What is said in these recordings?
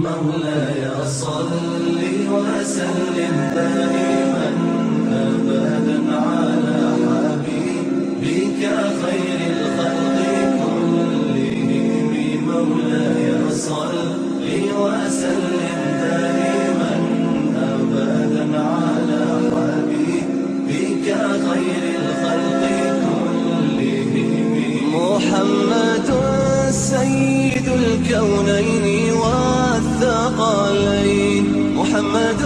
مولاي صل وسلم دائما أبدا على حبيبك خير الخلق كلهم. مولاي صل وسلم دائما أبدا على حبيبك خير الخلق كلهم. محمد سيد الكونين والثقلين، محمد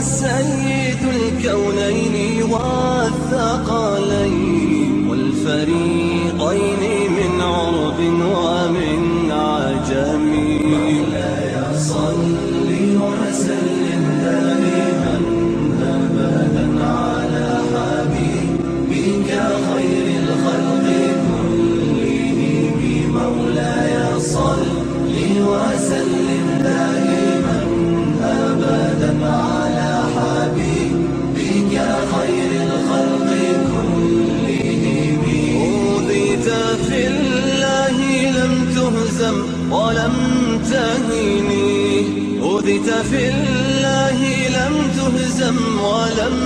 سيد الكونين والثقلين والفريقين من عرب ومن عجم. مولاي صل وسلم دائما أبدا على حبيبك خير الخلق كلهم. مولاي صل وسلم دائما أبدا على حبيبك خير الخلق كلهم. أوذيت في الله لم تهزم ولم تهني، أوذيت في الله لم تهزم ولم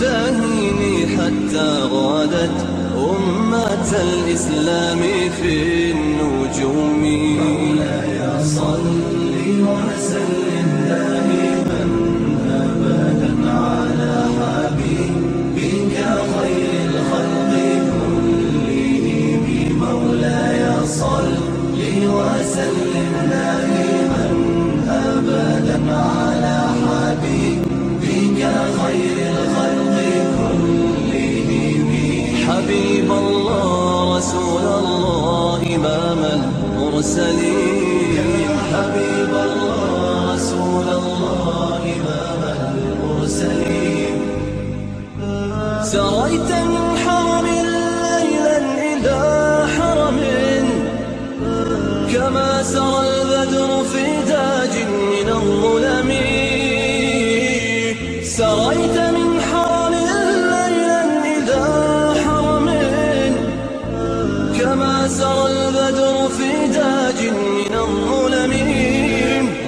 تهني حتى غادت أمة الإسلام في النجوم. مولاي صل وسلم دائما أبدا على حبيبك خير الخلق كلهم. مولاي صل وسلم دائما أبدا على حبيبك خير الخلق كلهم. حبيب الله رسول الله إمام المرسلين، حبيب الله رسول الله إمام المرسلين. سريت من حرم ليلا إلى حرم كما سرى البدر في تاج من الظلم. سريت من حرم ليلا إلى حرم كما سرى البدر في تاج من الظلم.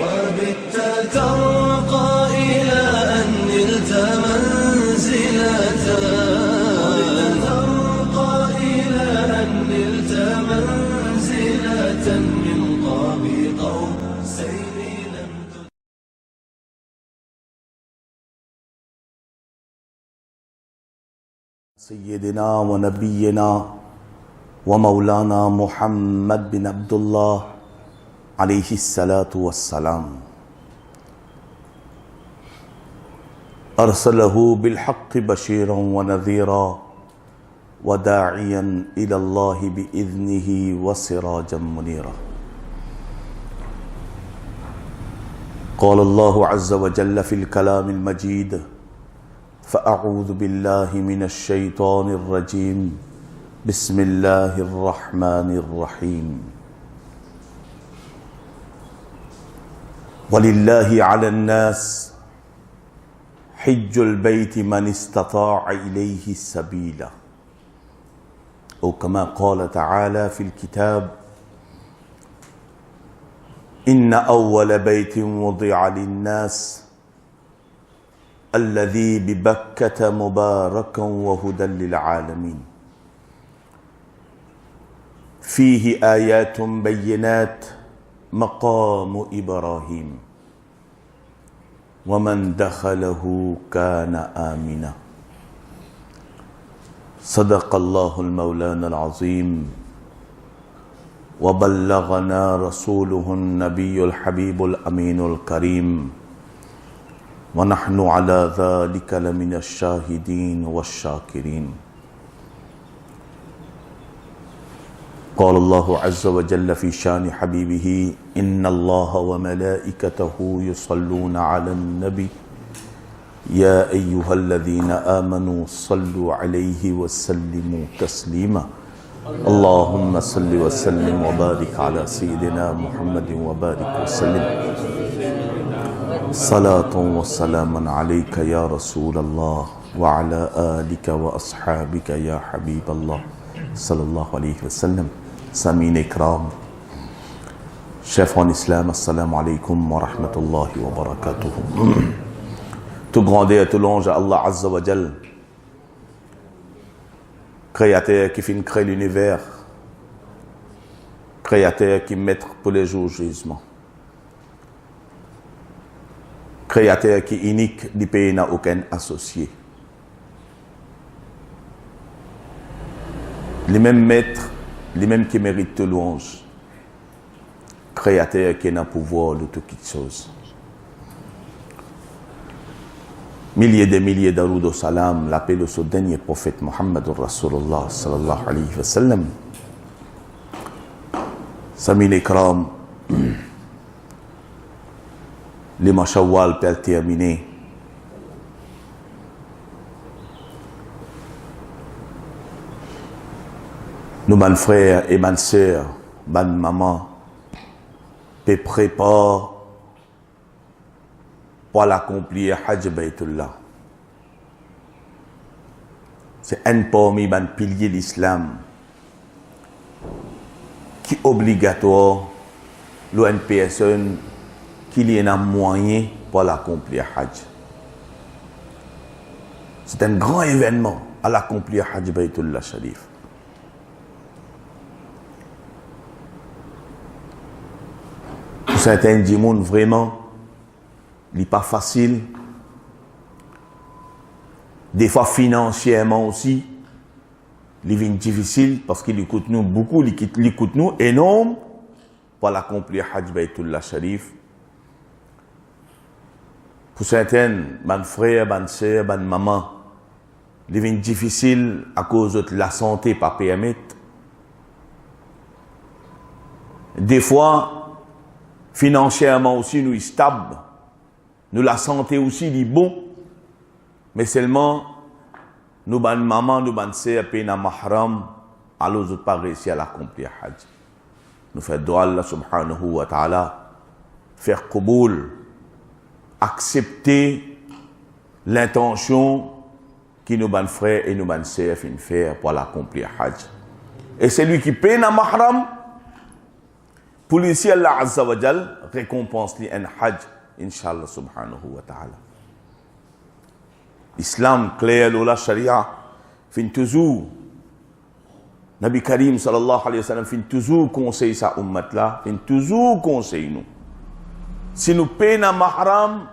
وبت ترقى إلى أن نلت منزلة، ترقى إلى أن نلت منزلة من قاب قوسين لم سيدنا ونبينا ومولانا محمد بن عبد الله عليه الصلاة والسلام أرسله بالحق بشيرا ونذيرا وداعيا إلى الله بإذنه وسراجا منيرا. قال الله عز وجل في الكلام المجيد: فأعوذ بالله من الشيطان الرجيم، بسم الله الرحمن الرحيم. ولله على الناس حج البيت من استطاع إليه سبيلا، أو كما قال تعالى في الكتاب: إن أول بيت وضع للناس الذي ببكة مباركا وهدى للعالمين فيه آيات بينات مقام إبراهيم ومن دخله كان آمنا. صدق الله المولانا العظيم وبلغنا رسوله النبي الحبيب الأمين الكريم ونحن على ذلك لمن الشاهدين والشاكرين. قال الله عز وجل في شان حبيبه: إن الله وملائكته يصلون على النبي يا أيها الذين آمنوا صلوا عليه وسلموا تسليما. اللهم صل وسلم وبارك على سيدنا محمد وبارك وسلم. صلاة وسلاما عليك يا رسول الله وعلى آلك وأصحابك يا حبيب الله صلى الله عليه وسلم. Samin Ikram, chef en islam, assalamu alaikum wa rahmatullahi wa barakatuh. Tout grandeur et tout louange à Allah Azza wa Jal, créateur qui finit créer l'univers, créateur qui maître pour les jours jugement, créateur qui unique du pays n'a aucun associé. Les mêmes maîtres, les mêmes qui méritent de louange, créateur qui n'a pouvoir de toutes choses. Milliers de milliers d'aroud au salam, l'appel au dernier prophète Muhammad Rasulullah sallallahu alayhi wa sallam. Samin Ikram, les mashawal per terminer. Nous, mes frères et mes sœurs, mes mamans, te préparent pour l'accomplir Hajj Baytullah. C'est un parmi les piliers de l'islam qui est obligatoire l'une personne qui y a un moyen pour l'accomplir Hajj. C'est un grand événement à l'accomplir Hajj Baytullah Sharif. Certains disent vraiment, il n'est pas facile. Des fois financièrement aussi, il est difficile parce qu'il coûte nous beaucoup, il coûte nous énorme pour l'accomplir Hajj Baytullah Sharif. Pour certains, mes frères, mes sœurs, mes mamans, il est difficile à cause de la santé pas permettre. Des fois, financièrement aussi, nous sommes stables. Nous, la santé aussi, est bon. Mais seulement, nous, ban maman, nous, ban sœur, payent un mahram, alors nous pas réussi à l'accomplir Hajj. Nous faisons dua Allah subhanahu wa ta'ala, faire qaboul, accepter l'intention qui nous, ban frères et nous, ban sœurs, fin faire pour l'accomplir Hajj. Et c'est lui qui paye un mahram, pour ici, Allah Azza wa Jal récompense li un hajj, Inch'Allah subhanahu wa ta'ala. Islam clair, la sharia, fin toujours, Nabi Karim sallallahu alayhi wa sallam, fin toujours conseil sa ummat là, fin toujours conseil nous. Si nous payons un mahram,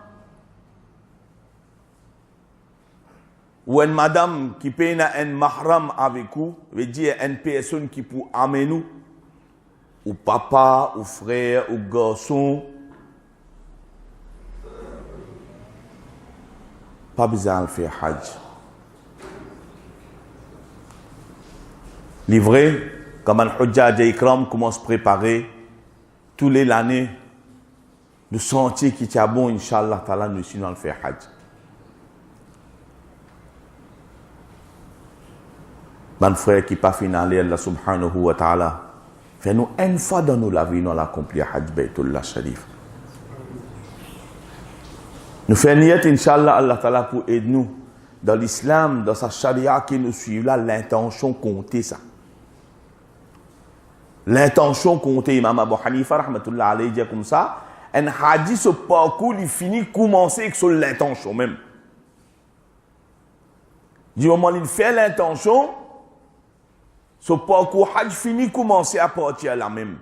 ou une madame qui paye un mahram avec vous, veut dire une personne qui peut amener nous, ou papa, ou frère, ou garçon, pas besoin de faire Hajj. Livré, comme un Hujjaj Ikram commence à préparer tous les années, le sentier qui est bon, Inch'Allah, Ta'ala, nous sinon le faire Hajj. Mon frère qui pas finalé, Allah subhanahu wa ta'ala, fais-nous une fois dans nos la vie, nous l'accomplir Hajj Baytullah Sharif. Nous faisons niat, Inch'Allah, Allah Ta'ala, pour aider nous dans l'islam, dans sa charia qui nous suit là, l'intention compter ça. L'intention compter, Imam Abu Hanifa, rahmatullah alayhi, dit comme ça, un hadith, ce parcours, il finit commencer avec l'intention même. Du moment où il fait l'intention, ce parcours Hajj finit commencer à partir là même.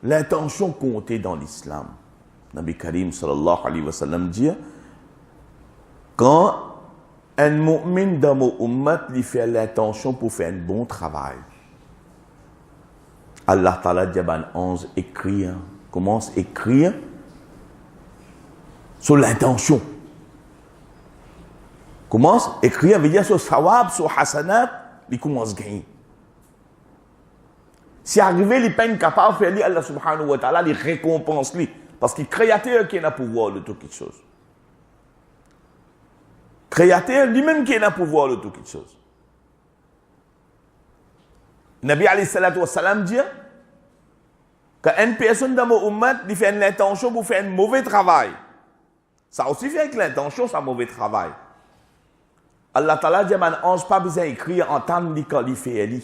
L'intention comptée dans l'islam. Nabi Karim sallallahu alayhi wa sallam dit, quand un mu'min dans mon ummat lui fait l'intention pour faire un bon travail, Allah Ta'ala dit, 11, écrire, commence à écrire sur l'intention. Commence à écrire, veut dire sur sawab, sur hasanat, il commence à gagner. Si arrivé, les peines capables de faire, Allah subhanahu wa ta'ala, les récompense lui. Parce que le créateur qui a le pouvoir de toutes les choses. Créateur lui-même qui a le pouvoir de toutes les choses. Nabi alayhi salatu wa salam dit, Quand une personne dans mon ummat, il fait l'intention pour faire un mauvais travail. Ça aussi fait avec l'intention, c'est un mauvais travail. Allah Ta'ala dit, man, on n'a pas besoin d'écrire en temps de quand il fait elle.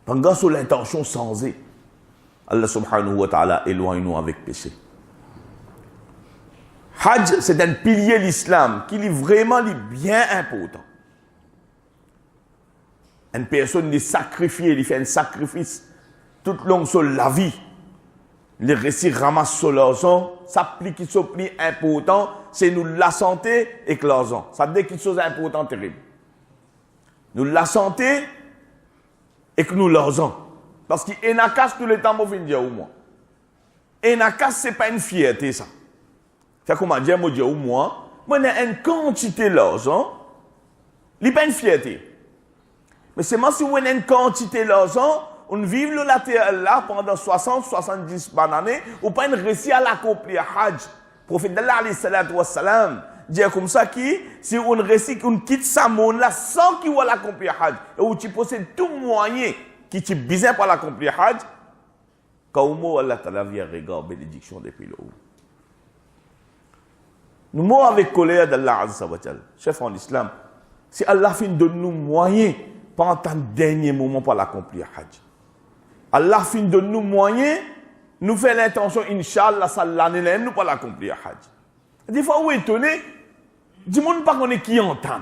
Pendant sur l'intention censée, Allah Subhanahu wa Ta'ala éloigne-nous avec péché. Hajj, c'est un pilier de l'islam qui est vraiment bien important. Une personne qui sacrifie, il fait un sacrifice tout le long sur la vie. Les récits ramassent sur l'argent, s'appliquent sur le plus important, c'est nous la santé et que l'argent. Ça veut dire quelque chose d'important, terrible. Nous la santé et que nous l'argent. Parce qu'il y a une casse tout le temps, moi, je vais dire au moins. Et une casse, ce n'est pas une fierté, ça. C'est comme dire, moi, au moins, moi, j'ai une quantité d'argent, ce n'est pas une fierté. Mais c'est moi, si vous avez une quantité d'argent, on vit le latéral là pendant 60, 70 années, ou pas une réussi à l'accomplir Hajj. Le prophète d'Allah, alayhi salatu wassalam, dit comme ça qui, si on réussit, on quitte sa monde là sans qu'il va l'accomplir Hajj, et où tu possèdes tout moyen qui te besoin pour l'accomplir Hajj, quand au mot Allah Ta'ala vient regarder bénédiction depuis le haut. Nous mourons avec colère d'Allah Azza wa Jal, chef en islam. Si Allah fin donne nous moyens pendant un dernier moment pour l'accomplir Hajj. Allah fin donne nous moyens, nous fait l'intention, Inch'Allah, ça l'année nous pour l'accomplir Hajj. Des fois, on est étonné, du monde pas qu'on est qui entend.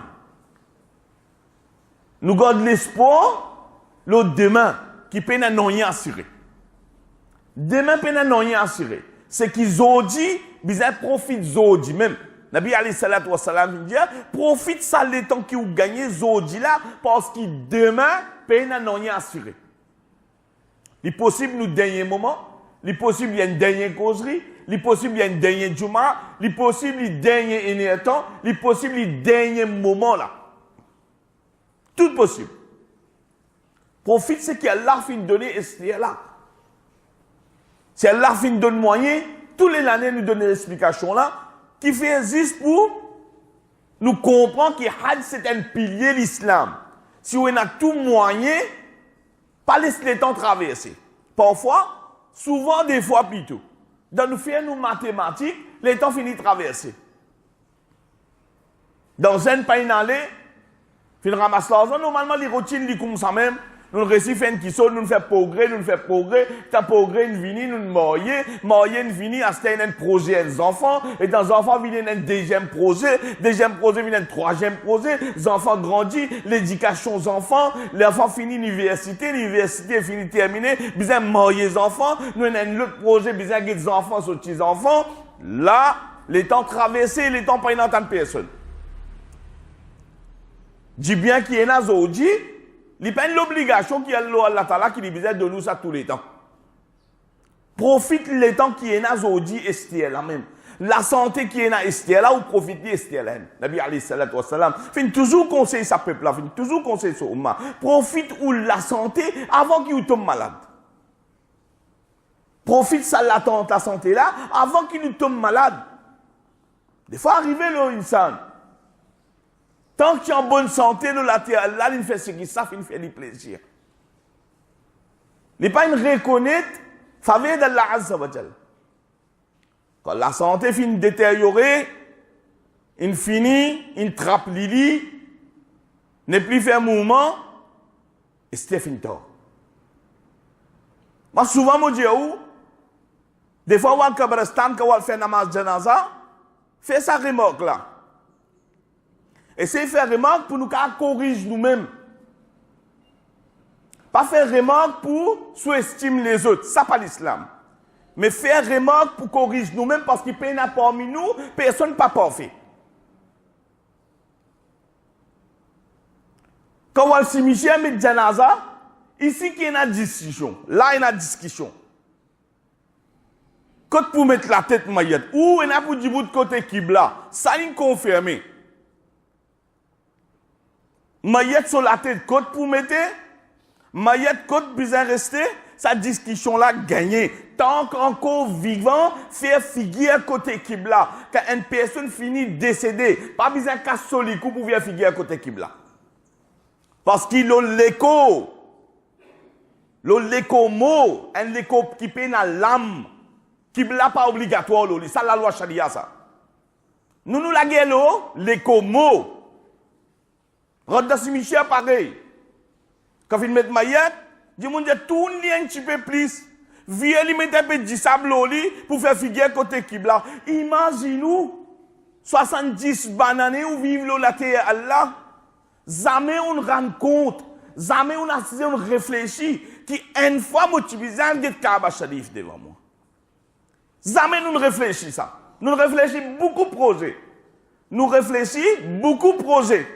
Nous gardons l'espoir, l'autre demain, qui peine à non rien assuré. Demain, peine à non rien assuré. C'est qu'ils ont dit, ils profitent zodi même. Nabi alayhi salatu wa salam dit, profite ça le temps qui ont gagné zodi là, parce que demain, peine à non rien assuré. Il est possible nous dernier moment, il est possible il y a une dernière causerie, il est possible il y a une dernière Juma, il est possible il dernier temps, il est possible il dernier moment là. Tout possible. Profite ce qu'Allah fin donner et c'est là. Si Allah fin donne moyen, tous les années nous donne l'explication là, qui fait juste pour nous comprendre que Hajj c'est un pilier de l'islam. Si on a tout moyen, pas laisser le temps traverser. Parfois, souvent des fois plutôt. Dans nous faire nos mathématiques, le temps finit de traverser. Dans un pays allé, fin ramasse l'argent, normalement les routines les comme ça même. Nous récifons une qui sonne, nous faisons progrès, ta progrès, nous venons, nous marier, nous venons, à ce un projet, les enfants, et dans les enfants, viennent un deuxième projet, vient un troisième projet, les enfants grandissent, l'éducation aux enfants, les enfants finissent l'université finit terminée, besoin de marier les enfants, nous avons un autre projet, besoin de des enfants, sur petits enfants, là, les temps traversés, les temps pas une entente personne. Dis bien qu'il y en a aujourd'hui, il n'y a pas l'obligation qu'il y a Allah Ta'ala qui lui besoin de nous ça tous les temps. Profite les temps qui est là aujourd'hui et c'est là même. La santé qui est là et c'est là ou profite et c'est là. Nabi alayhi salatu wassalam fin toujours conseiller sa peuple là, fin toujours conseiller son umma. Profite ou la santé avant qu'il tombe malade. Profite ça la santé là avant qu'il nous tombe malade. Des fois arriver là insan. Tant que tu es en bonne santé, là, il fait ce qu'il savent, il fait du plaisir. Il n'est pas une reconnaître faveur d'Allah Azza wa Jal. Quand la santé finit de détériorer, il finit, il trappe l'ili, n'est plus fait un mouvement, et c'est fini tard. Moi, souvent, je dis, des fois, on va quand on fait namaz janaza, fait sa remarque là. Et c'est faire remarque pour nous corriger nous-mêmes. Pas faire remarque pour sous-estimer les autres. Ça, pas l'islam. Mais faire remarque pour corriger nous-mêmes parce qu'il n'y a pas parmi nous, personne n'est pas parfait. Quand on va se cimetière met janaza, ici qu'il y a une discussion. Là, il y a une discussion. Quand pour mettre la tête maillette, ou il y a pour dire de côté Kibla, ça est confirmé. Maillette sur la tête, côte pour mettre, maillette côte besoin rester, sa discussion là gagnée. Tant qu'encore vivant, faire figure côté Kibla. Quand une personne finit décédée, pas besoin qu'à solico pour faire figure côté Kibla. Parce qu'il a l'écho. L'éco mot, un éco qui peut dans l'âme, qui n'est pas obligatoire, ça la loi charia ça. Nous la gueule, l'éco mot. Rod dans cimetière pareil. Quand il met maillette, dit mon Dieu, tout un petit peu plus. Viens lui mettre un peu de sable pour faire figure côté Kibla. Imaginez-nous, 70 bananes ou vivre la terre Allah. Jamais on rend compte, jamais on assise, on réfléchit, qui une fois motivisé, on get Kaaba Sharif devant moi. Jamais nous ne réfléchissons ça. Nous réfléchissons beaucoup de projets. Nous réfléchissons beaucoup de projets.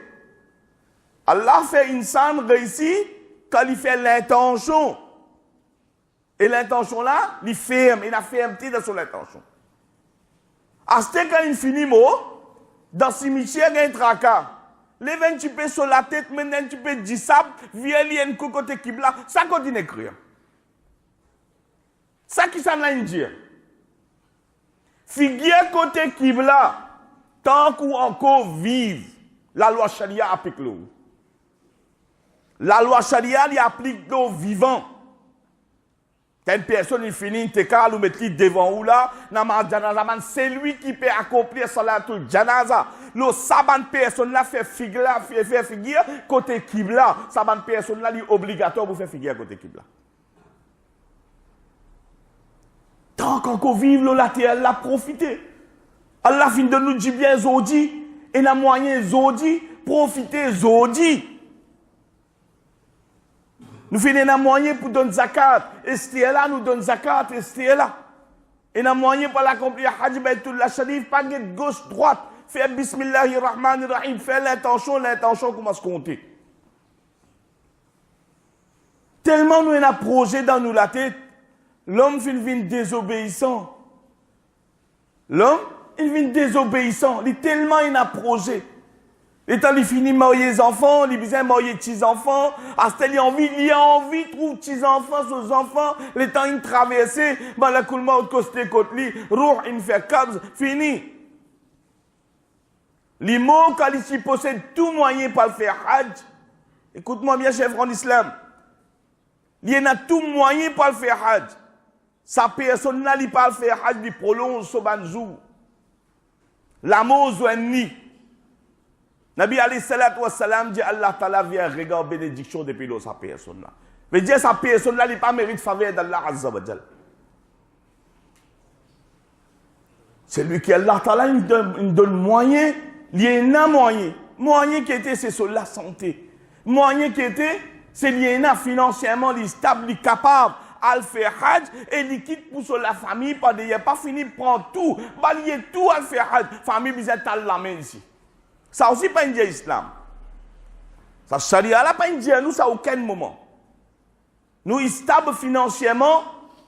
Allah fait une scène réussie quand il fait l'intention. Et l'intention là, il ferme, il a fermeté dans son intention. À ce quand il finit mot, dans ce cimetière, il y a un tracas. Les 20 tu peux sur la tête, maintenant tu peux dire ça, vient lien côté Kibla, ça continue à écrire. Ça qui s'en a dire. Figure côté Kibla, tant qu'on encore vive, la loi Sharia applique l'eau. La loi Sharia il applique l'eau vivant. Quand une personne il finit, il te calme ou met devant ou là, c'est lui qui peut accomplir salatul janaza. Le saban personne là fait figure côté Kibla. Saban personne là est obligatoire pour faire figure côté Kibla. Tant qu'on vive la terre, la profiter. Allah fin de nous dire bien zodi et la moyen zodi, profiter zodi. Nous finissons un moyen pour donner zakat. Et c'est là, nous donnons zakat. Et c'est là. Et un moyen pour l'accomplir Hajj Baytullah Sharif, pas de gauche-droite. Faire Bismillahirrahmanirrahim. Faire l'intention commence à compter. Tellement nous avons un projet dans nous la tête, l'homme vient désobéissant. L'homme, il vient désobéissant. Il est tellement un projet. Et quand il finit marier les enfants, il vient marier les petits-enfants. À ce il a envie, trouve petits-enfants, ses enfants. Les temps, il traverse, ben la coulma au côté côté, roux, il fait kabz, fini. Les mots, quand il possède tout moyen pour le faire hajj, écoute-moi bien, chef en islam. Il y a tout moyen pour le faire hajj. Sa personne là, il parle faire hajj, il prolonge ce banjou. L'amour, ni. Nabi alayhi salatu wa salam dit Allah Ta'ala vient regarder bénédiction depuis sa personne là. Mais dire sa personne là, il pas mérite faveur d'Allah Azza wa Jal. C'est lui qui Allah Ta'ala il donne moyen, il y a un moyen. Moyen qui était c'est sur la santé. Moyen qui était c'est lié financièrement, il est stable, il est capable à faire hajj et il quitte pour sur la famille parce qu'il n'a pas fini de prendre tout. Il y a tout à faire hajj. Famille bizarre la main ici. Ça aussi pas indien islam. Ça charia là pas indien nous ça à aucun moment. Nous stable financièrement,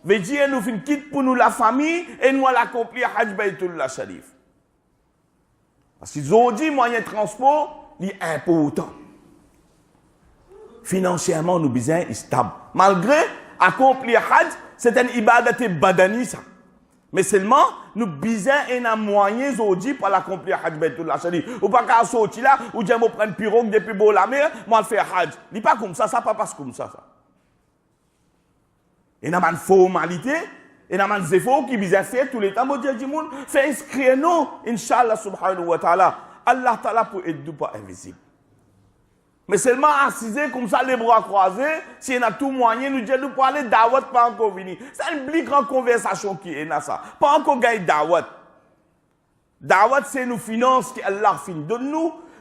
veut dire nous fin quitte pour nous la famille et nous l'accomplir Hajj Baytullah Sharif. Parce qu'ils ont dit moyen de transport, il est important. Financièrement nous besoin stable. Malgré accomplir Hajj, c'est un ibadat badani ça. Mais seulement, nous besoin un moyen aujourd'hui pour l'accomplir Hajj Baytullah Sharif. Ou pas qu'à sortir là, ou bien me prendre pirogue depuis beau la mer, moi faire Hajj. Il n'est pas comme ça, ça pas passe comme ça. Et n'a pas de formalité, et n'a pas de efforts qui besoin faire tous les temps. Mon Dieu du monde, fait inscrire nous, Inch'Allah subhanahu wa ta'ala. Allah ta'ala pour aider pas invisible. Mais seulement assisé comme ça, les bras croisés, si on a tout moyen, nous disons, nous pour aller dawat, pas encore venir. C'est une plus grande conversation qui est là, ça. Pas encore gagner dawat. Dawat, c'est nos finances qu'Allah donne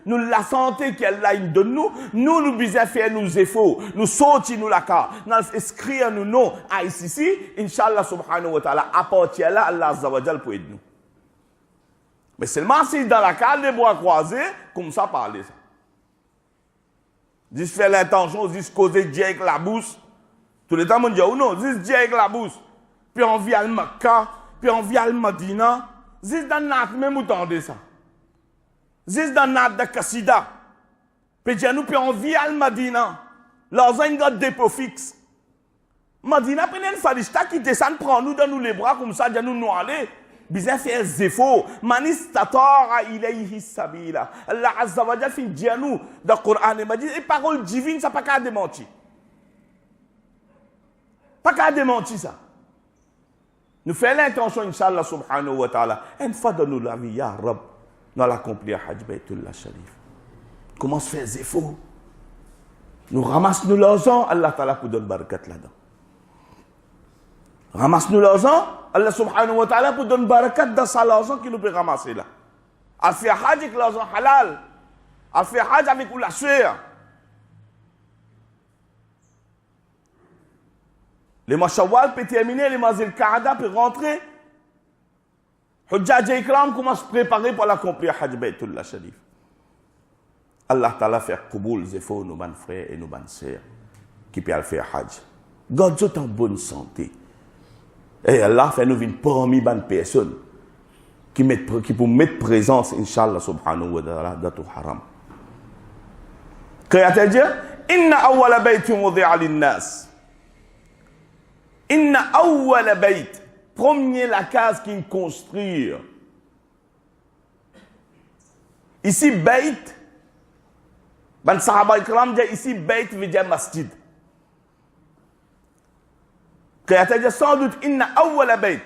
nous la santé qu'Allah donne nous nous besoin faire nos efforts, nous sortir nous la carte, nous inscrire nos noms à ici, Inch'Allah subhanahu wa ta'ala, à partir là, Allah azza wa jal pour aider nous. Mais seulement si dans la carte, les bras croisés, comme ça, parler ça. Dis faire l'intention, dis causer Dieu avec la bouche. Tout le temps, on dit, ou non, dis Dieu avec la bouche. Puis on vient à Mecca, puis on vient à Medina. Dis dans notre même temps de ça. Dis dans notre de Kassida. Puis nous, on vient à Medina. Là, on a un dépôt fixe. Medina, puis une farishta qui descend, prend nous dans nous les bras comme ça, nous aller. Bizarre faire zéfo, manis tatara ilayhi sabila. Allah Azza wa Jalla fin dianou dans le Coran et dit et parole divine ça pas qu'à démentir. Pas qu'à démentir ça. Nous faisons l'intention, Inch'Allah subhanahu wa ta'ala. Une fois dans nos la vie, ya Rab, nous allons accomplir Hajj Baytullah Sharif. Comment se faire efforts? Nous ramassons l'argent, Allah ta'ala pour donner barakat là-dedans. Ramasse-nous l'argent, Allah subhanahu wa ta'ala pour donner barakat dans ça l'argent qu'il nous peut ramasser là. Elle fait Hajj avec l'argent halal. Elle fait Hajj avec la sueur. Les mois Shawwal peuvent terminer, les mois Zil-Qa'ada peuvent rentrer. Hujjaj et Ikram commencent à se préparer pour l'accomplir Hajj Baytullah Sharif. Allah Ta'ala fait Kouboul, Zefo, nos bonnes frères et nos bonnes sœurs qui peuvent faire Hajj. God est en bonne santé. Et Allah fait nous venir parmi les personnes qui pour mettre présence, Inch'Allah subhanahu wa ta'ala, dans tout haram. Créateur dit, Inna awwala baytin wudi'a lin-nas. Inna awwala bayt, premier la case qui construit. Ici, bayt, ban sahaba ikram dit ici, bayt veut dire masjid. Créateur dit sans doute, Inna awwala bayt,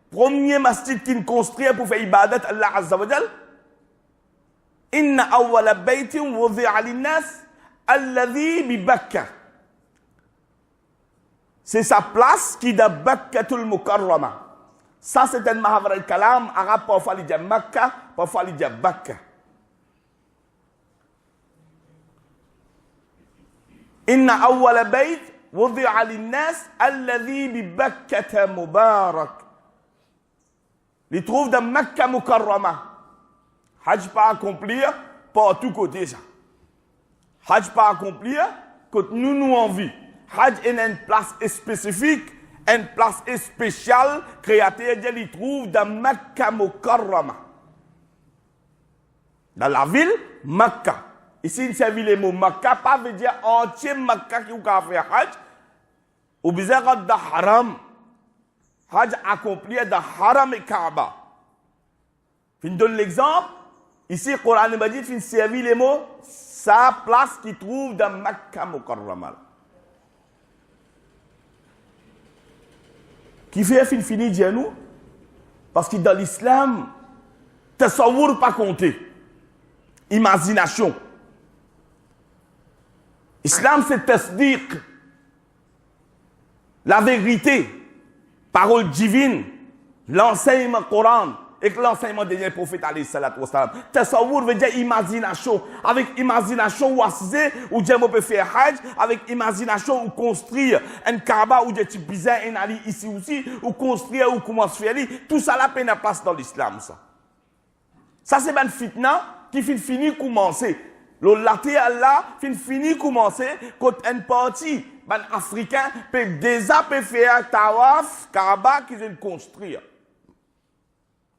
premier masjid qui construit pour faire ibadat Allah Azza wa Jal. Inna awwala baytin wudi'a lin-nas alladhi bi Bakka. C'est sa place qui est dans Bakkatul Mukarrama. Ça, c'est un mahavra al-kalam arabe, parfois il dit Makka, parfois il dit Bakka. Inna awwala bayt wudi'a lin-nas alladhi bi Bakkata mubarak. Il trouve dans Makka Mukarrama. Hajj pas accomplir par tous côtés ça. Hajj pas accomplir quand nous envie. Hajj est une place spécifique, une place spéciale, créateur Dieu il trouve dans Makka Mukarrama. Dans la ville, Makka. Ici, il servi le mot Makka, pas veut dire entier Makka qui a fait Hajj. Ou bien dans Haram. Hajj accompli dans Haram et Kaaba. Je donne l'exemple. Ici, le Coran Majid fin servi les mots sa place qui trouve dans Makka Mukarrama. Qui fait fini dire nous? Parce que dans l'islam, tasawwur pas compter. Imagination. Islam c'est tasdiq. La vérité. Parole divine. L'enseignement Coran. Et que l'enseignement des prophètes alayhi salatu wa salam. Tasawwur veut dire imagination. Avec imagination ou assise, ou Dieu peut faire Hajj. Avec imagination ou construire un Kaaba ou des types bizarres en Ali ici aussi. Ou construire ou commencer à faire. Tout ça la peine à place dans l'islam. Ça c'est ben fitna qui finit commencer. Le latte Allah finit commencer quand une partie ben africain peut déjà faire tawaf Kaaba qu'ils ont construire.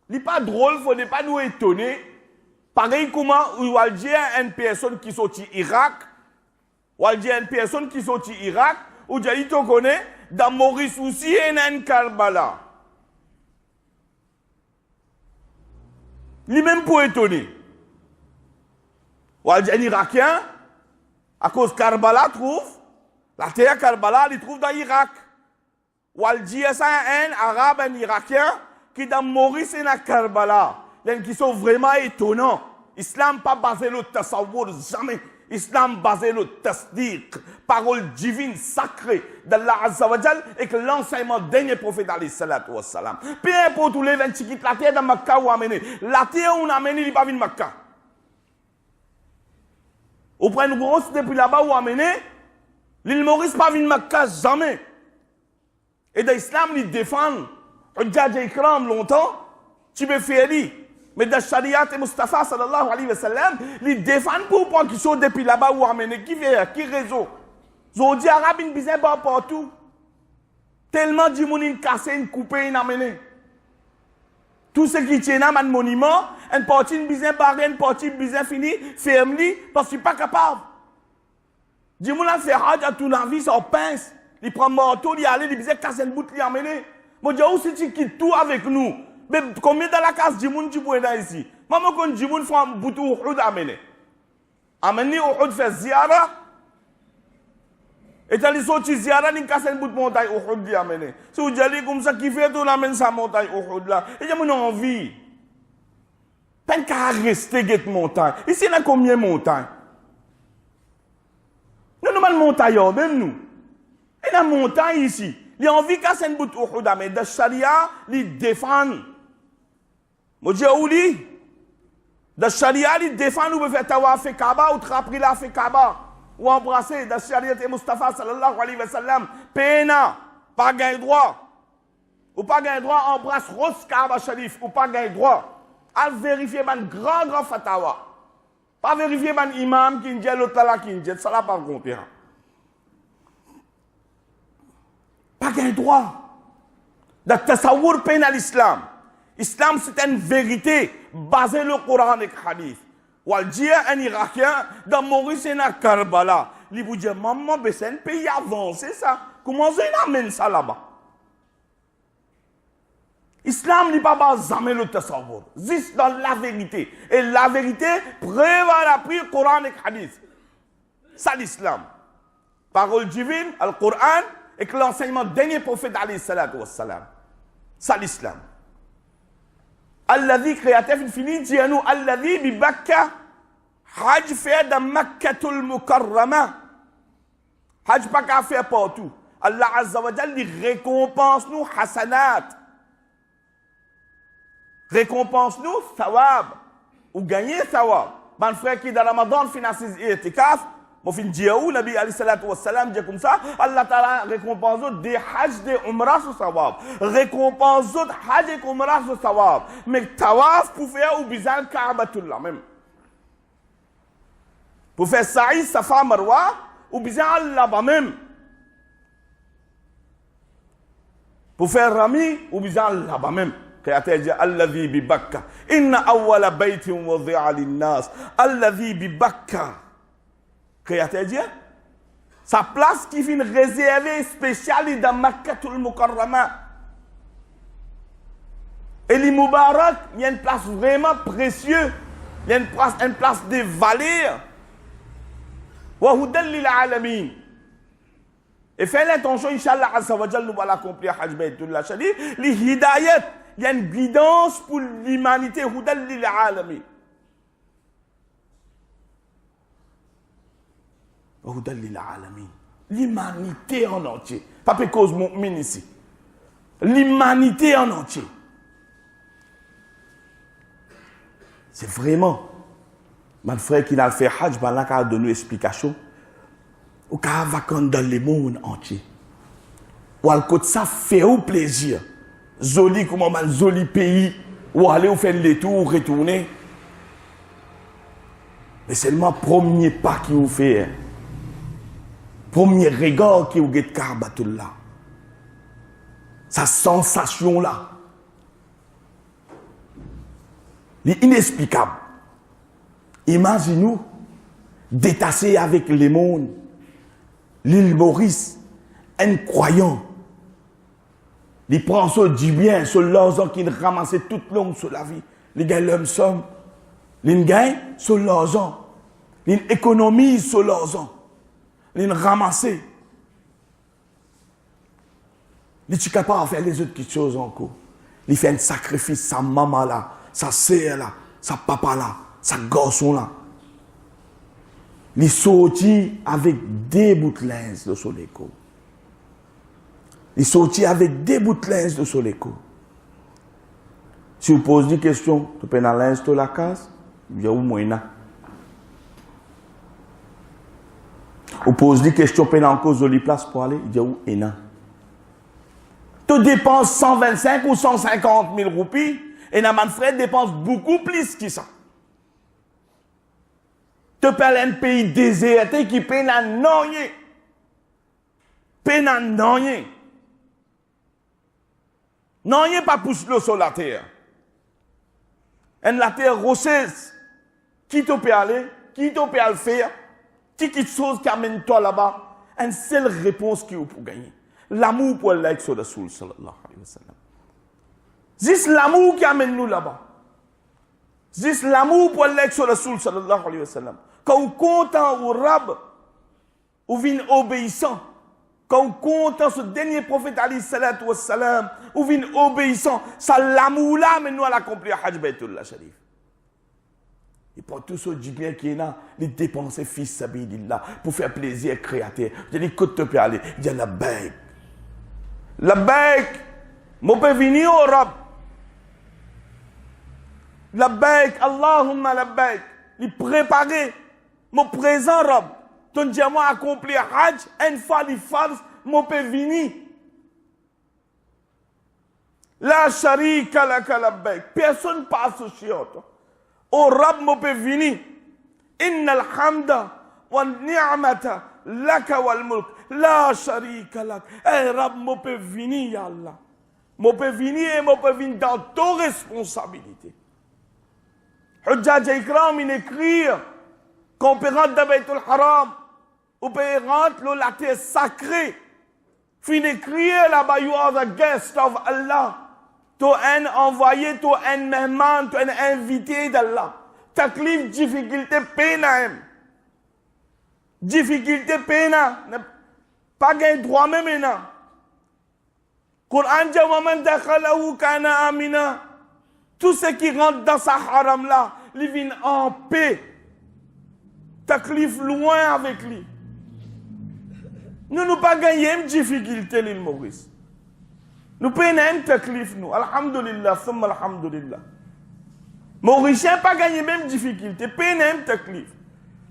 Ce n'est pas drôle, il ne faut pas nous étonner. Pareil comment on va dire à une personne qui sortit Irak, on va dire à une personne qui sortit Irak, ou dire tu connais, dans Maurice aussi, il y a un Karbala. Lui-même pour étonner. On va dire un Irakien, à cause Karbala trouve, la terre Karbala, il trouve dans l'Irak. On va dire ça à un Arabe, un Irakien, qui dans Maurice et dans Karbala, qui sont vraiment étonnants. Islam pas basé le tasawwur, jamais. Islam basé le tasdiq, parole divine, sacrée d'Allah Azza wa Jal, et que l'enseignement dernier prophète alayhi salatu wa salam. Peu importe tous les 26 qui la terre dans Makkah ou amené. La terre où on a amené, il n'est pas venu Makkah. Au point de grosse depuis là-bas où amené, l'île Maurice pas venu Makkah, jamais. Et dans l'islam, il défend. Hujjaj et Ikram longtemps, tu peux faire lui. Mais dans Shariat et Mustafa sallallahu alayhi wa sallam, ils défendent pour point qu'ils sont depuis là-bas ou amenés. Qui fait, qui réseau? Ils dit arabe, ils disent partout. Tellement du monde ils cassent, ils coupent, ils amenés. Tout ce qui tient à un monument, une partie ils disent barré, une partie ils disent fini, ferme-li, parce qu'ils ne sont pas capables. Du monde a fait hajj à tout la vie, ça pince. Ils prennent marteau, ils allent, ils disent casser une bout, ils amenés. Moi, je dis, où si tu quittes tout avec nous? Mais combien dans la case du monde tu peux être ici? Maman, quand du monde fait un bout ou Uhud amener. Amener Uhud fait ziyara. Et t'as les sortis ziara, ni casse une bout de montagne Uhud d'y amener. Si vous dites comme ça, qui fait tout l'amène sa montagne Uhud là. Et j'ai mon envie. Pas qu'à rester cette montagne. Ici, il y a combien de montagnes? Nous, nous avons montagne, même nous. Il y a une montagne ici. Il y a envie qu'à une bout de Uhud, mais de Sharia, il défend. Moi, je dis, où lui? De Sharia, il défend, ou faire tawaf fait Kaaba, ou trapri la fait Kaaba. Ou embrasser, de Sharia, et Mustafa, sallallahu alayhi wa sallam, pena, pas gain droit. Ou pas gain droit, embrasse Rose Kaaba Sharif, ou pas gain droit. À vérifier un grand fatawa. Pas vérifier un imam qui dit l'autre là qui dit, ça là pas compte. Pas gain droit. De tasawwur pénal l'islam. Islam c'est une vérité basée sur le Coran et le hadith. Ou al dire un Irakien dans Maurice et à Karbala. Il vous dit, maman, c'est un pays avancé ça. Comment ça amène ça là-bas? L'islam n'est pas basé le tasawwur. C'est dans la vérité. Et la vérité prévalent le Coran et le hadith. C'est l'islam. Parole divine, le Coran, et que l'enseignement dernier prophète alayhi salatu wassalam. C'est l'islam. Alladhi créatif fini dit à nous, Alladhi bi Bakka, Hajj fait dans Makkatul Mukarrama. Hajj pas qu'à faire partout. Allah Azza wa Jalla récompense nous hasanat. Récompense nous thawab. Ou gagner thawab. Mon frère qui dans Ramadan finance itikaf, mon fin diaou, Nabi alayhi salatu wassalam dit comme ça, Allah Ta'ala récompense des hajj des umrah sur thawab. Récompense d'autres hajj et umrah sur thawab. Mais tawaf pour faire ou bizal Ka'batullah même. Pour faire sa'i safa marwa ou bizal là-bas même. Pour faire rami ou bizal là-bas même. الذي ببكة إن أول بيت وضع للناس الذي ببكة sa place qui vient réservée spéciale dans Makkatul Mukarrama et les Moubarak il y a une place vraiment précieuse il y a une place de valeur wa hudan lil alamin et fait l'intention Inch'Allah Azza wa Jalla nous va l'accomplir Hajj Baytullah Sharif li hidayat. Il y a une guidance pour l'humanité. L'humanité en entier. Pas que cause mu'min ici. L'humanité en entier. C'est vraiment. Mon frère qui a fait Hajj, il a donné une explication. Ou qu'il va dans le monde entier. Ou al côté ça fait au plaisir. Zoli comme un joli pays où aller ou faire le tour ou retourner. Mais seulement premier pas qui vous fait. Premier regard qui vous get Ka'batullah. Sa sensation là. C'est inexplicable. Imaginez-nous détaché avec le monde. L'île Maurice, un croyant. Il prend ça du bien sur l'argent qu'il ramasse toute longue sur la vie. Les gars l'homme somme. Les gagnent sur l'argent. Les économisent sur l'argent. Les ramassent. Les sont capables de faire les autres choses encore. Il fait un sacrifice, sa maman là, sa sœur là, sa papa là, sa garçon là. Il sortit avec des bouts de linge de Soleco. Il sortit avec des bouts de linge de Soleco. Si vous posez des questions, tu peux aller linge de la case, il y a où moins. Vous posez des questions, tu peux aller en cause de la place pour aller, il y a où est. Tu dépenses 125 ou 150 000 roupies, et Naman Fred dépense beaucoup plus que ça. Tu peux aller un pays déserté qui paye à rien. Paye à rien. Non, il n'y a pas pousse l'eau sur la terre. Et la terre rocheuse. Qui te peut aller? Qui te peut le faire? Qui chose qui amène toi là-bas? Une seule réponse qui vous peut gagner. L'amour pour Allah sur Rasoul sallallahu alayhi wa sallam. C'est l'amour qui amène nous là-bas. C'est l'amour pour Allah sur Rasoul sallallahu alayhi wa sallam. Quand vous content au rab, vous venez obéissant, quand on compte ce dernier prophète, alayhi salatu wassalam, ou vient obéissant, ça l'amour là, mais nous à l'accomplir Hajj Baytullah Sharif. Et pour tout ce du bien qui est là, les dépenser fils sabidillah, pour faire plaisir créateur. Je dis, écoute, tu peux aller. Il dit, la baik. La baik, mon peut venir au Rab. La baik, Allahumma la baik. Il préparer mon présent Rab. Ton diamant accomplir Hajj, une fois les farces, mon peut venir. La sharika laka la baik. Personne pas associé à toi. Au Rab mo peut venir. Inna alhamda wa ni'mata laka wal mulk. La sharika lak. Eh Rab mo peut venir, ya Allah. Mo peut venir et mo peut venir dans ton responsabilité. Hujjaj Ikram, il écrit qu'on peut rentrer dans Baytul Haram, ou peut rentrer la terre sacrée. Fin écrire là-bas, you are the guest of Allah. Tu es un envoyé, tu es un mehman, tu es un invité d'Allah. Taklif, difficulté, peine. Difficulté, peine. Pas gain droit même maintenant. Quran dit wa man dakhalahu kana amina. Tout ce qui rentre dans sa haram là, ils viennent en paix. Taklif loin avec lui. Nous n'avons pas gagné une difficulté, l'île Maurice. Nous payons un taklif, nous. Alhamdulillah, thumma alhamdulillah. Mauricien n'a pas gagné même difficulté. Payons un taklif.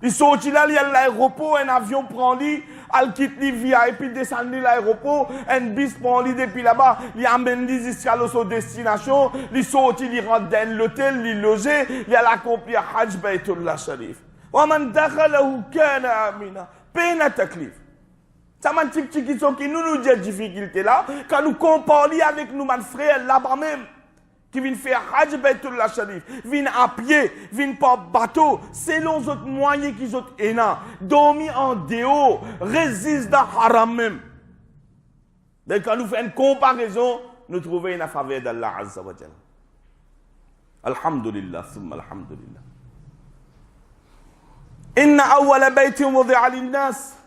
Il sortit là, il y a l'aéroport, un avion prend lui, il quitte lui via, et puis descend l'aéroport, un bus prend lui depuis là-bas, il amène lui jusqu'à sa destination, il sortit, il rentre dans l'hôtel, il loge, il a accompli Hajj Baytullah Sharif. Wa man dakhalahu kana amina. Payons un taklif. Ça m'a dit que nous des difficultés là, quand nous comparons avec nous, mes frères là-bas même, qui viennent faire Hajj Baytullah Sharif, viennent à pied, viennent par bateau, selon les autres moyens qu'ils ont énormes, dormir en déo, résistent dans haram même. Donc quand nous faisons une comparaison, nous trouvons une faveur d'Allah Azza wa Jalla. Alhamdulillah, thumma alhamdulillah. Inna awwala baytin wudi'a lin-nas.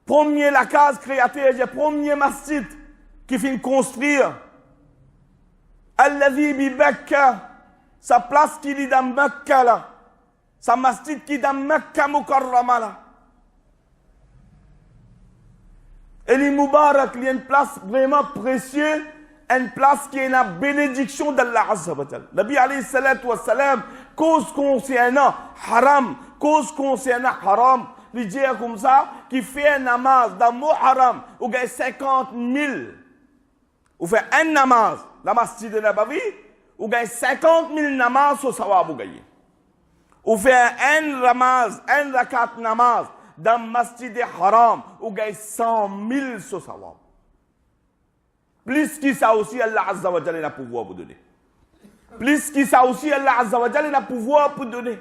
Premier la case créateur, le premier masjid qui finit construire. Alladhi bi Bakka, sa place qui est dans Mecca là. Sa masjid qui est dans Mecca Mukarrama là. Et les Moubarak, il y a une place vraiment précieuse, une place qui est la bénédiction d'Allah Azza wa Jalla. Nabi alayhi salatu wa salam, cause concernant haram, cause concernant haram. Il dit comme ça, qui fait un namaz dans Muharram, ou gagne 50 000. Ou fait un namaz, la masjid de Nabawi, ou gagne 50 000 namaz au sawab ou gagne. Ou fait un namaz, un rakat namaz dans masjid de Haram, ou gagne 100 000 au sawab. Plus que ça aussi, Allah Azza wa Jalla a pouvoir pour donner. Plus que ça aussi, Allah Azza wa Jalla a pouvoir pour donner.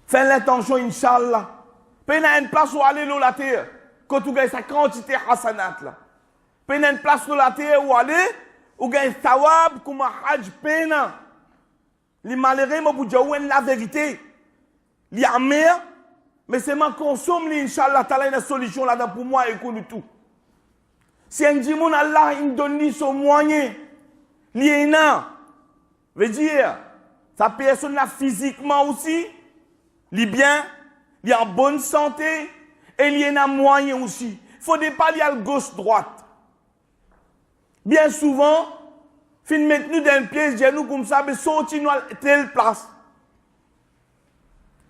Fais l'intention, Inch'Allah. Prenez une place où aller la terre. Quand tu gagnes sa quantité hasanat là. Prenez une place où la terre où aller, où gagne tawab comme hajj pena. Les malheureux, moi, pour dire la vérité. Les amers, mais c'est ma consomme, Inch'Allah, t'as une solution là-dedans pour moi et pour nous tout. Si un dimoun Allah, il donne son moyen, l'IENA, veut dire, sa personne là physiquement aussi, il est bien, il est en bonne santé, et il y a un moyen aussi. Il ne faut pas aller à gauche-droite. Bien souvent, fin mettre nous dans une pièce, nous comme ça, mais sortir nous à telle place.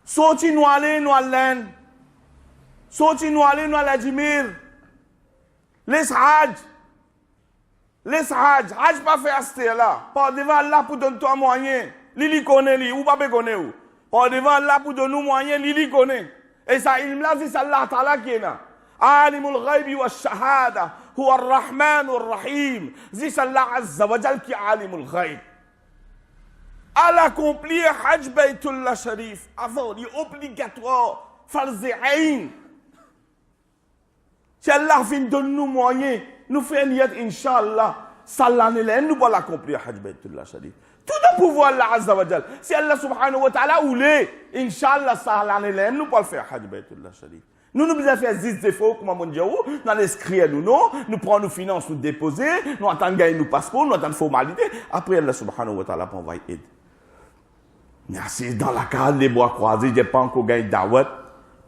Sortir nous aller, nous à l'Inde. Sortir nous aller, nous à la Jimir. Laisse Hajj. Laisse Hajj. Hajj pas faire ce là. Pas devant Allah pour donner toi moyen. Lili connaît, li, ou pas connaît ou. Pas devant Allah pour donner nous moyen, Lili connaît. Et ça, il me l'a dit, c'est Allah Ta'ala qui est là. Alimul ghaibi wa shahada. Huwa ar-Rahman ar-Rahim. C'est Allah Azza wa Jal qui est Alimul ghaib. À l'accomplir Hajj Baytullah Sharif, avant, il est obligatoire. Farzi'ain. Si Allah vient de nous moyens, nous faisons niat, Inch'Allah, ça l'année, nous allons l'accomplir Hajj Baytullah Sharif. Tout le pouvoir Allah Azza wa Jal. Si Allah subhanahu wa ta'ala voulait, Inch'Allah, ça l'année, nous allons faire Hajj Baytullah Sharif. Nous besoin faire 10 défauts, comme on dit, nous allons inscrire nous, non, nous prenons nos finances, nous déposer, nous attendons gagner nos passeports, nous attendons formalité. Après, Allah subhanahu wa ta'ala, on va aider. Merci, dans la case, les bois croisés, j'ai pas encore gagné d'awat,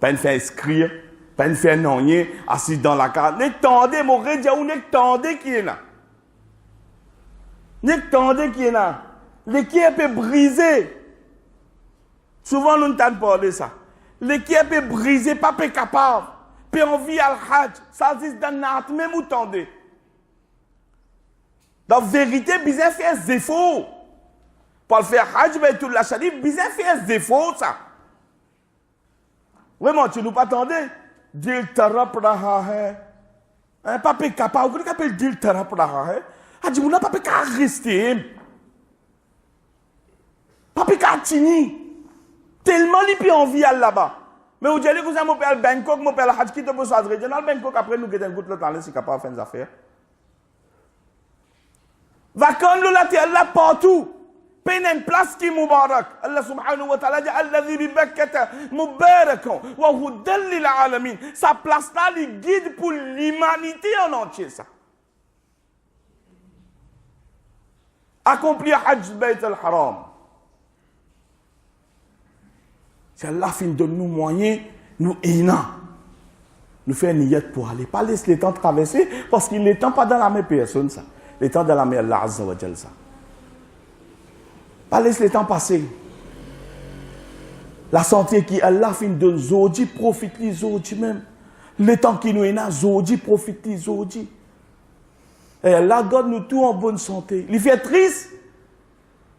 pas une faire inscrire, pas une faire non, assis dans la case. N'étendez, mon rédia, ou n'étendez qui est là. N'étendez qui est là. L'équipe est brisée. Souvent, nous n'entendons pas parler ça. L'équipe est brisée, pas capable. Puis on vit al hajj. Ça dit dans notre même où tendez. Dans la vérité, bizarre fait des défauts. Pour le faire hajj, mais tout la chadif, bizarre fait des défauts, ça. Vraiment, tu nous pas attendez. Dil tarap raha hai. Un pape capable. Vous appelle dil tarap raha hai. Ah, dis-moi, n'a pas qu'à rester. Pape qu'à tini. Tellement il peut envie à là-bas. Mais vous dites que vous avez mon père Bangkok, mon père Hajj qui te pose à régional Bangkok, après nous avons un temps, c'est capable de faire des affaires. Vacances, la terre là partout. Peine une place qui est Mubarak. Allah subhanahu wa ta'ala dit Alladhi bi Bakkata Mubarakan wa hudan lil alamin. Sa place là, il guide pour l'humanité en entier, ça. Accomplir Hajj Bayt al-Haram. C'est Allah qui nous donne nous moyens, nous aidons. Nous faisons une niette pour aller. Pas laisser le temps traverser, parce qu'il n'est pas dans la même personne, ça. Le temps dans la main Allah Azza wa Jal, ça. Pas laisser le temps passer. La santé qui Allah fin donne, Zodi profite li Zodi même. Le temps qui nous est là, Zodi profite li Zodi. Et Allah garde nous tout en bonne santé. Il fait triste.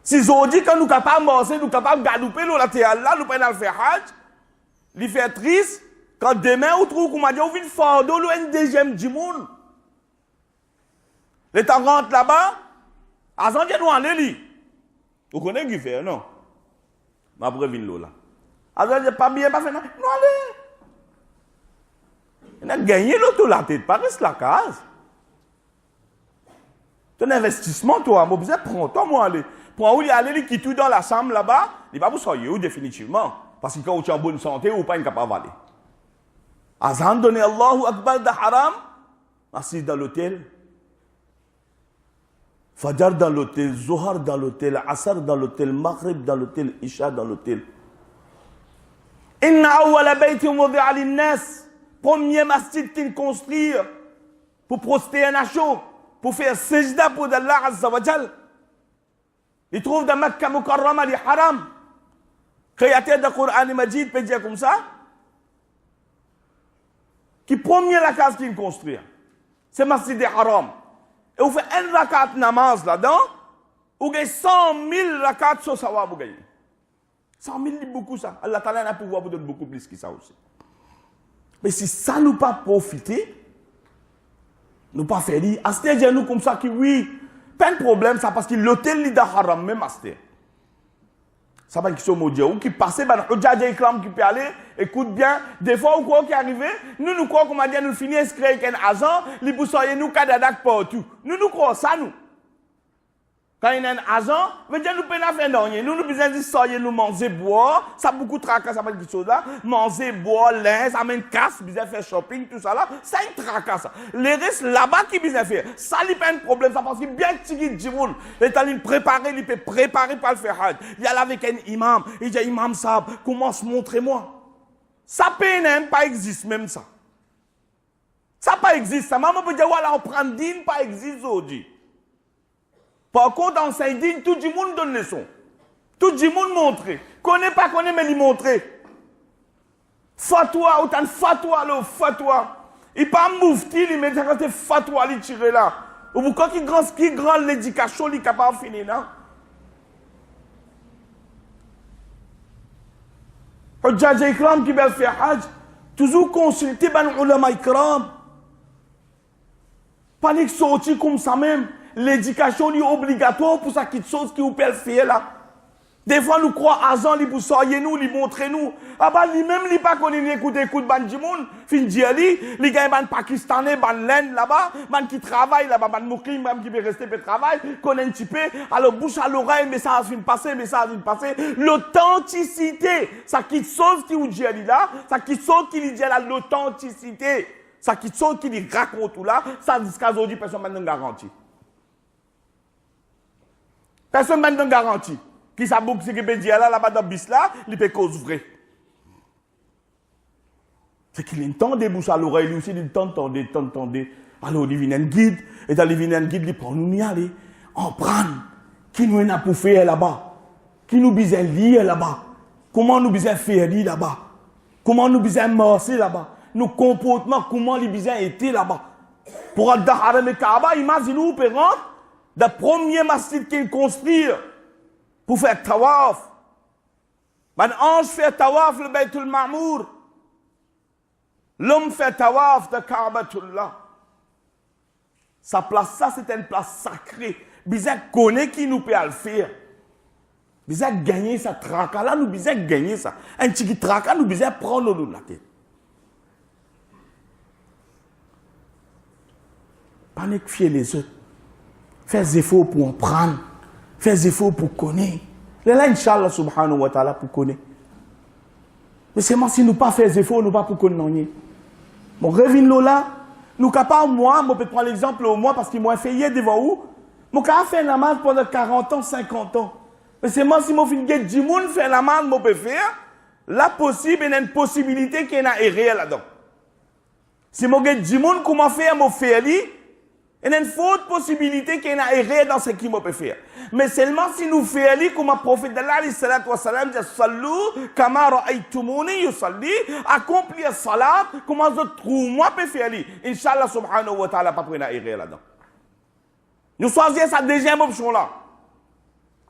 Si Zodi, quand nous sommes capables de manger, nous sommes capables de galouper, nous Allah, nous pouvons faire hajj. Il fait triste. Quand demain, on trouve qu'on a dit, on vient faire d'eau, un deuxième du monde. Les temps rentrent là-bas, à ce moment-là, nous allons. Vous connaissez qui fait, non? Ma brève l'eau là. À ce moment-là, pas bien, pas fait, non? Nous allons. On a gagné l'auto la tête, pas reste la case. Ton investissement, toi, moi, besoin prends toi, moi, aller. Pour où il y a aller qui tout dans la chambre là-bas, il va vous sortir définitivement. Parce que quand vous êtes en bonne santé, vous n'êtes pas capable d'aller. Azan donner Allahu Akbar de haram, assis dans l'hôtel. Fajr dans l'hôtel, Zohar dans l'hôtel, Asr dans l'hôtel, Maghrib dans l'hôtel, Isha dans l'hôtel. Inna awwala bayti wudi'a lin-nas. Premier masjid qu'il construit pour prosternation, pour faire sajda pour Allah Azza wa Jal. Il trouve dans Makkah Mukarrama les haram. Créateur de Coran Majid peut dire comme ça. Qui premier la case qu'il construit. C'est Masjid des Haram. Et vous faites un rakat namaz là-dedans. Vous gagnez 100 000 rakats sur sawa vous gagnez. 100 000 c'est beaucoup ça. Allah Ta'ala a pouvoir vous donner beaucoup plus que ça aussi. Mais si ça nous pas profiter, nous pas faire dire, à ce nous comme ça qui oui, pas de problème ça parce que l'hôtel li da haram même à ce ça va qui sont maudits ou qui passent ben Hujjaj Ikram qui peut aller écoute bien des fois ou quoi qui arrive nous croyons qu'on a dit nous finir inscrire avec un agent li pour soyer nous kadadak partout nous croyons ça nous quand il y a un agent veut dire nous peine à faire non nous besoin de soyer nous manger boire ça beaucoup tracas ça pas quelque chose là manger boire linge ça mène casse besoin faire shopping tout ça là ça un tracas ça les restes là-bas qui besoin faire ça il pas un problème ça parce que bien petit djimoun l'état il préparer il peut préparer pour le faire hajj il y a là avec un imam il dit imam sahab commence montrez-moi ça peine pas existe même ça pas existe ça maman peut dire voilà on prend dîne pas existe aujourd'hui. Par contre, dans Saint-Dine, tout le monde donne leçon. Tout le monde montre. Connaît pas, mais il montre. Fatwa, autant fatwa, le fatwa. Il pas moufti, il met quand fatwa, il tire là. Ou quand il grand l'éducation, il est capable de finir là. Hujjaj Ikram qui veut faire hajj, toujours consulter les ulama Ikram. Pas que sortir comme ça même. L'éducation est obligatoire pour ça quelque chose qui vous peut faire là. Des fois, nous croyons à Jean, pour soigner nous, lui montrer nous. Ah bah, lui-même, il pas qu'on écoute ban Jimoun, fin d'yali, il y a ban Pakistanais, ban laine là-bas, ban qui travaille là-bas, ban Mouklim, ban qui veut rester pour travail, qu'on a un petit peu, alors bouche à l'oreille, message vient passer, message vient passer. L'authenticité, ça qui sauve qui ou d'yali là, ça qui sauve qui dit là, l'authenticité, ça qui sauve qui lui raconte tout là, ça jusqu'à aujourd'hui, personne n'a garantie. Personne n'a garantie. Qui sa boucle, c'est que peut dire là-bas dans bis là, il peut cause vrai. C'est qu'il entend des bouches à l'oreille, lui aussi, il entend. Alors, il vient un guide, et dans le vient un guide, il prend nous y aller, on prend, qui nous a pour faire là-bas, qui nous besoin lire là-bas, comment nous besoin faire lire là-bas, comment nous besoin marcher là-bas, nos comportements, comment nous besoin être là-bas. Pour aller dans Haram et Kaaba, imaginez-vous, parents, le premier masjid qu'il construit, pour faire tawaf. Un ange fait tawaf le Baytul Ma'mour. L'homme fait tawaf de Ka'batullah. Sa place, ça c'est une place sacrée. Bizarre connaît qui nous peut le faire. Bizarre gagner ça traka là, nous bizarre gagner ça. Un petit traka nous bizarre prendre nous la tête. Pas fier les autres. Fais des efforts pour en prendre. Fais des efforts pour connaître. Là, Inch'Allah, subhanahu wa ta'ala, pour connaître. Mais c'est moi, si nous pas fait des efforts, nous pas pour connaître. Bon, revenons là. Nous capables, moi, je peux prendre l'exemple au moi, parce qu'il m'a fait hier devant vous. Je peux faire la namaz pendant 40 ans, 50 ans. Mais c'est moi, si je fais 10 moun faire la namaz, je peux faire. Là, possible, il y a une possibilité qu'il y ait erreur là-dedans. Si je fais 10 moun, comment faire, je fais il y a une forte possibilité qu'il y ait une erreur dans ce qu'il peut faire. Mais seulement si nous faisons comme le prophète d'Allah, dit Sallu, kama ra'aytumuni yusalli, accomplir salat, comment je trouve, moi, peut faire. Inch'Allah, subhanahu wa ta'ala, pas prendre une erreur là-dedans. Nous choisissons sa deuxième option là.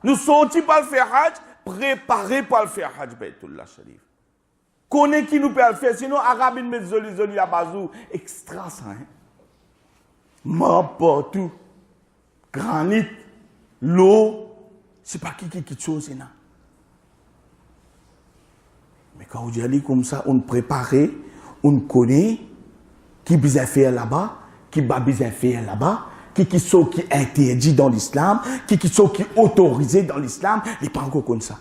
Nous sortis pour le faire Hajj, préparés pour le faire Hajj, Baytullah Sharif. Connaissez qui nous peut le faire, sinon, Arabe, il met zoli à bazou, extra ça, hein. Mort partout, granit, l'eau, c'est pas qui chose là. Mais quand on dit comme ça, on prépare, on connaît qui besoin faire là-bas, qui va besoin faire là-bas, qui sont qui interdit dans l'islam, qui sont qui autorisé dans l'islam, il n'est pas encore comme ça.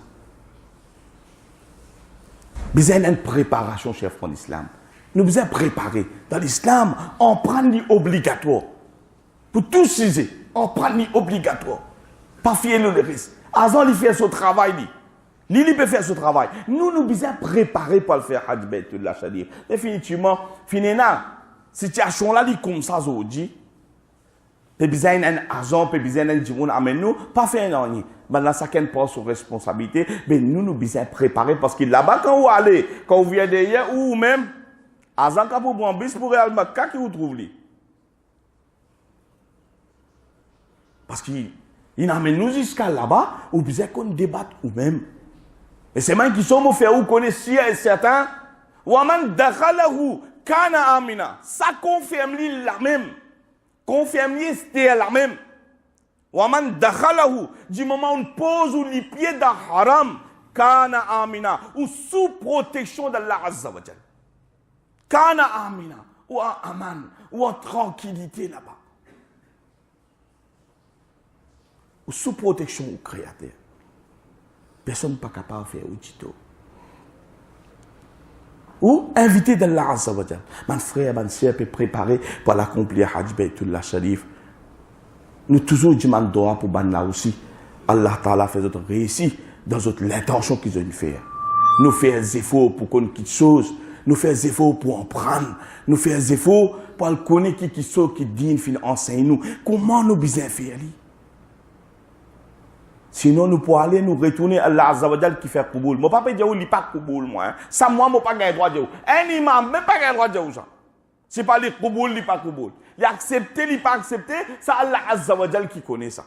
Besoin d'une préparation, chef en islam. Nous besoin préparer. Dans l'islam, on prend l'obligatoire. Pour tout sujet, on prend l'obligatoire. Pas fier le risque. Avant, il fait son travail. Il peut faire son travail. Nous besoin préparer pour le faire Hajj Baytullah Sharif. Définitivement, finalement, situation là, comme ça aujourd'hui. Peut besoin d'un argent, peut besoin d'un djimoun amène nous, pas faire un rien. Maintenant, chacun prend ses responsabilités. Mais nous besoin préparer parce que là-bas, quand vous allez, quand vous venez d'ailleurs, ou même, avant que vous preniez un bus pour Real Makka, qui vous trouve là? Parce qu'il amène nous jusqu'à là-bas, ou besoin qu'on débatte ou même. Et c'est même qui sont fait ou connaissent et certains. Waman dakhalahu kana amina. Ça confirme la même. Confirme c'était la même. Waman dakhalahu. Du moment où on pose ou les pieds dans haram, kana amina. Ou sous protection d'Allah Azza wa Jal. Kana amina. Ou en aman. Ou en tranquillité là-bas. Ou sous protection au Créateur. Personne n'est pas capable de faire un tuto. Ou inviter d'Allah Azza wa Jal. Mon frère, mon soeur peut préparer pour l'accomplir Hajj Baytullah Sharif. Nous toujours demandons pour Banna aussi. Allah Ta'ala fait notre réussite dans l'intention qu'ils ont fait. Nous faisons des efforts pour connaître quelque chose. Nous faisons des efforts pour en prendre. Nous faisons des efforts pour connaître qui sont qui digne enseigne nous. Comment nous besoin faire? Sinon, nous pouvons aller nous retourner à Allah Azza wa Jal qui fait Kouboul. Je ne peux pas dire qu'il n'y a pas Kouboul, moi. Ça, moi, je n'ai pas le droit de dire. Un imam, même pas le droit de dire ça. Si pas le Kouboul, il n'y a pas Kouboul. Il a accepté, il n'y a pas accepté. C'est Allah Azza wa Jal qui connaît ça.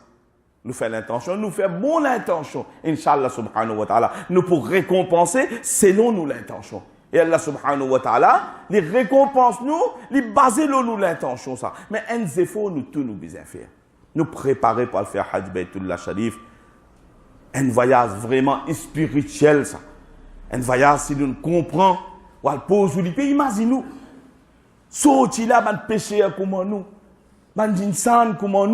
Nous faisons l'intention, nous faisons bonne intention. Inch'Allah subhanahu wa ta'ala. Nous pour récompenser selon nous l'intention. Et Allah subhanahu wa ta'ala, les récompense nous, les baser nous l'intention ça. Mais un effort, nous tout nous besoin faire. Nous préparer pour le faire Hajj Baytullah Sharif. Un voyage vraiment spirituel, ça. Un voyage, si nous comprenons, ou al pose ou li, imagine-nous, sorti là, ban péché comme nous, ban jinsan comme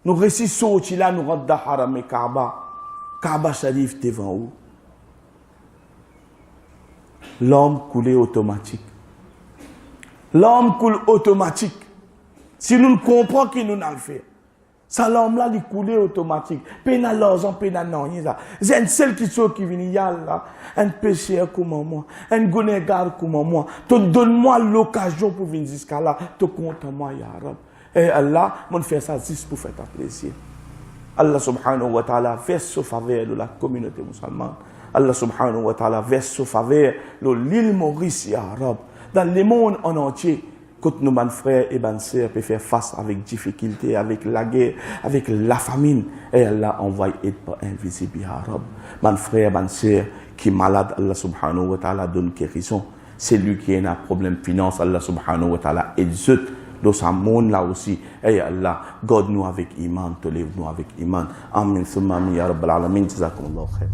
nous récits sorti là, nous rentrons dans Haram et Kaaba Sharif devant nous. L'homme coulait automatique. L'homme coule automatique. Si nous ne comprenons qu'il nous n'a fait. Ça l'homme là, il coulait automatique. Pena l'argent, pena non, c'est un seul qui vient là, un pécheur comme moi, un gonégar comme moi. Donne-moi l'occasion pour venir jusqu'à là. Te compte moi, ya Rab. Et Allah, mon fait ça juste pour faire ta plaisir. Allah subhanahu wa ta'ala verse sa faveur de la communauté musulmane. Allah subhanahu wa ta'ala verse sa faveur de l'île Maurice, ya Rab. Dans le monde en entier, quand nos frères et sœurs peuvent faire face avec difficulté, avec la guerre, avec la famine, et Allah envoie aide par invisible, ya Rab. Mon frère, ma sœur qui est malade, Allah subhanahu wa ta'ala donne guérison. C'est lui qui a un problème finance, Allah subhanahu wa ta'ala exauce. Dans ce monde là aussi, et Allah, garde-nous avec iman, te lève-nous avec iman. Amin, summa amin, ya Rabbal alamin, jazakumullahu khair.